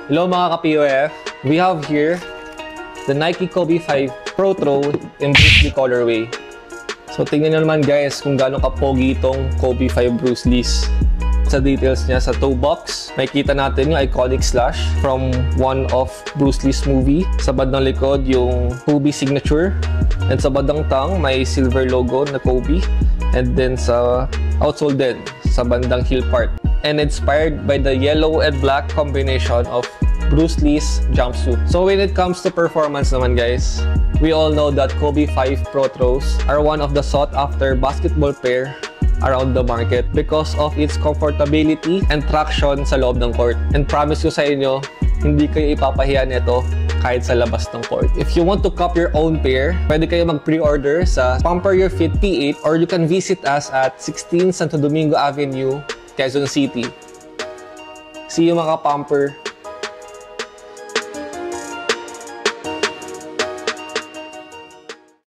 Hello mga ka-POF! We have here the Nike Kobe 5 Pro Throw in Bruce Lee colorway. So tingnan nyo naman guys kung gaano ka-pogi itong Kobe 5 Bruce Lee's. Sa details niya sa toe box, makikita natin yung iconic slash from one of Bruce Lee's movie. Sa bandang likod yung Kobe signature. And sa bandang tang may silver logo na Kobe. And then sa outsole din, sa bandang heel part. And inspired by the yellow and black combination of Bruce Lee's jumpsuit. So when it comes to performance naman guys, we all know that Kobe 5 Pro Throws are one of the sought-after basketball pair around the market because of its comfortability and traction sa loob ng court. And promise ko sa inyo, hindi kayo ipapahiya nito kahit sa labas ng court. If you want to cop your own pair, pwede kayo mag-pre-order sa Pamper Your Fit P8 or you can visit us at 16 Santo Domingo Avenue, Quezon City. See you mga pamper!